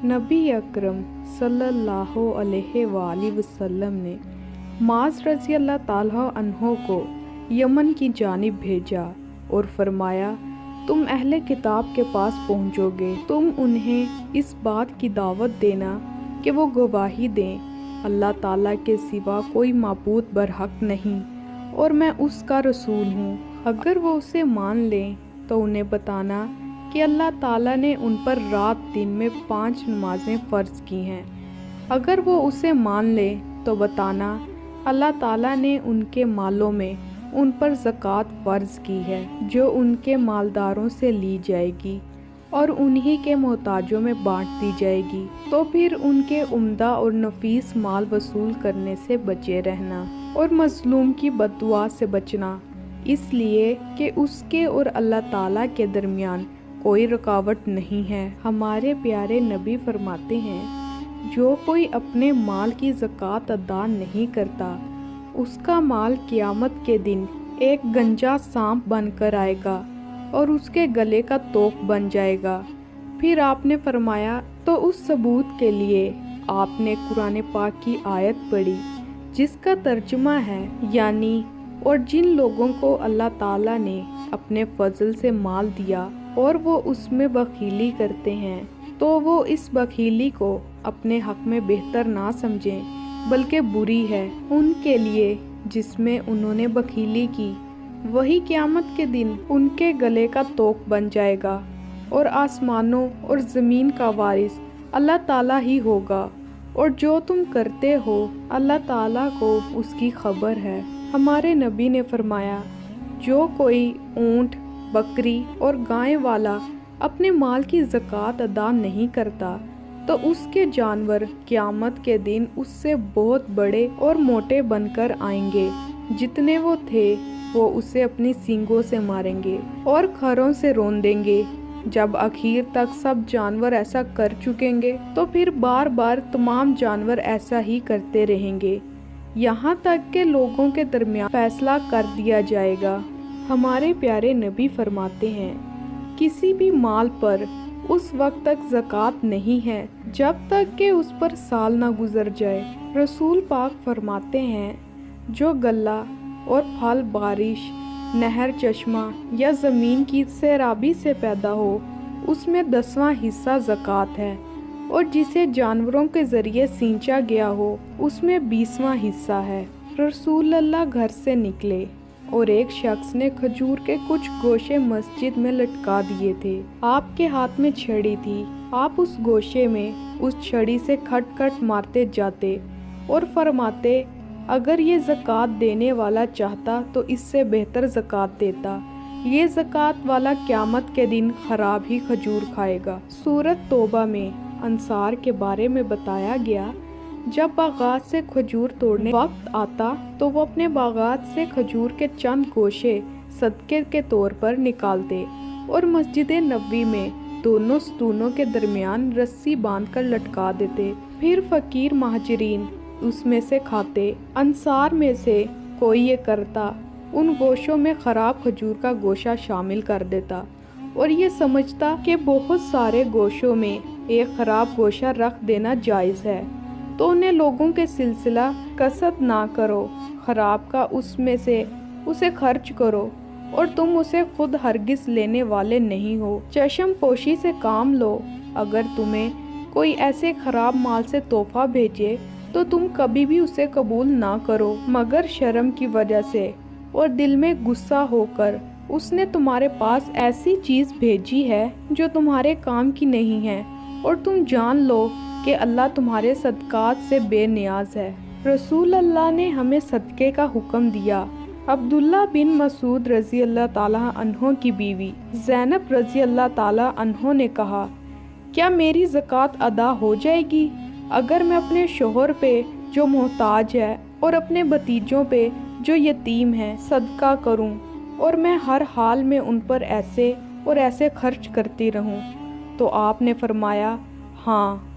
नबी अकरम सल्लल्लाहु अलैहि वसल्लम ने माज़ रज़ी अल्लाह ताला अन्हो को यमन की जानिब भेजा और फरमाया, तुम अहले किताब के पास पहुँचोगे, तुम उन्हें इस बात की दावत देना कि वो गवाही दें अल्लाह ताला के सिवा कोई माबूद बरहक नहीं और मैं उसका रसूल हूँ। अगर वो उसे मान लें तो उन्हें बताना कि अल्लाह ताला ने उन पर रात दिन में 5 नमाज़ें फ़र्ज़ की हैं। अगर वो उसे मान लें तो बताना अल्लाह ताला ने उनके मालों में उन पर ज़कात फ़र्ज़ की है जो उनके मालदारों से ली जाएगी और उन्हीं के मोहताजों में बांट दी जाएगी। तो फिर उनके उम्दा और नफीस माल वसूल करने से बचे रहना और मज़लूम की बद्दुआ से बचना, इसलिए कि उसके और अल्लाह ताला के दरमियान कोई रुकावट नहीं है। हमारे प्यारे नबी फरमाते हैं, जो कोई अपने माल की ज़कात अदा नहीं करता उसका माल क़यामत के दिन एक गंजा सांप बनकर आएगा और उसके गले का तोक बन जाएगा। फिर आपने फरमाया, तो उस सबूत के लिए आपने कुरान पाक की आयत पढ़ी जिसका तर्जुमा है, यानी और जिन लोगों को अल्लाह ताला ने अपने फजल से माल दिया और वो उसमें बखीली करते हैं तो वो इस बखीली को अपने हक में बेहतर ना समझें बल्कि बुरी है उनके लिए जिसमें उन्होंने बखीली की। वही क़यामत के दिन उनके गले का तोक बन जाएगा और आसमानों और ज़मीन का वारिस अल्लाह ताला ही होगा और जो तुम करते हो अल्लाह ताला को उसकी खबर है। हमारे नबी ने फरमाया, जो कोई ऊँट, बकरी और गाय वाला अपने माल की ज़कात अदा नहीं करता तो उसके जानवर क़यामत के दिन उससे बहुत बड़े और मोटे बनकर आएंगे। जितने वो थे वो उसे अपनी सींगों से मारेंगे और खरों से रौंद देंगे। जब आखिर तक सब जानवर ऐसा कर चुकेंगे तो फिर बार बार तमाम जानवर ऐसा ही करते रहेंगे, यहाँ तक कि लोगों के दरमियान फैसला कर दिया जाएगा। हमारे प्यारे नबी फरमाते हैं, किसी भी माल पर उस वक्त तक ज़कात नहीं है जब तक कि उस पर साल ना गुजर जाए। रसूल पाक फरमाते हैं, जो गल्ला और फल बारिश, नहर, चश्मा या ज़मीन की सैराबी से पैदा हो उसमें 10वां हिस्सा ज़कात है और जिसे जानवरों के ज़रिए सींचा गया हो उसमें 20वां हिस्सा है। रसूलुल्लाह घर से निकले और एक शख्स ने खजूर के कुछ गोशे मस्जिद में लटका दिए थे। आपके हाथ में छड़ी थी। आप उस गोशे में उस छड़ी से खट खट मारते जाते और फरमाते, अगर ये ज़कात देने वाला चाहता तो इससे बेहतर ज़कात देता। ये ज़कात वाला क़यामत के दिन ख़राब ही खजूर खाएगा। सूरत तौबा में अंसार के बारे में बताया गया, जब बागात से खजूर तोड़ने वक्त आता तो वो अपने बागात से खजूर के चंद गोशे सदक़े के तौर पर निकालते और मस्जिद नबवी में दोनों स्तूनों के दरमियान रस्सी बांधकर लटका देते। फिर फ़कीर महाजरीन उसमें से खाते। अंसार में से कोई ये करता, उन गोशों में ख़राब खजूर का गोशा शामिल कर देता और ये समझता कि बहुत सारे गोशों में एक ख़राब गोशा रख देना जायज़ है, तो उन्हें लोगों के सिलसिला कसद ना करो, ख़राब का उसमें से उसे खर्च करो और तुम उसे खुद हरगिज़ लेने वाले नहीं हो। चश्म पोशी से काम लो। अगर तुम्हें कोई ऐसे ख़राब माल से तोहफ़ा भेजे तो तुम कभी भी उसे कबूल ना करो मगर शर्म की वजह से और दिल में गुस्सा होकर उसने तुम्हारे पास ऐसी चीज़ भेजी है जो तुम्हारे काम की नहीं है और तुम जान लो कि अल्लाह तुम्हारे सदक़ात से बेनियाज है। रसूल अल्लाह ने हमें सदक़े का हुक्म दिया। अब्दुल्ला बिन मसूद रज़ी अल्लाह ताला अन्हो की बीवी ज़ैनब रज़ी अल्लाह ताला अन्हो ने कहा, क्या मेरी ज़कात अदा हो जाएगी अगर मैं अपने शोहर पे जो मोहताज है और अपने भतीजों पे जो यतीम है सदका करूं और मैं हर हाल में उन पर ऐसे और ऐसे खर्च करती रहूं? तो आपने फरमाया, हाँ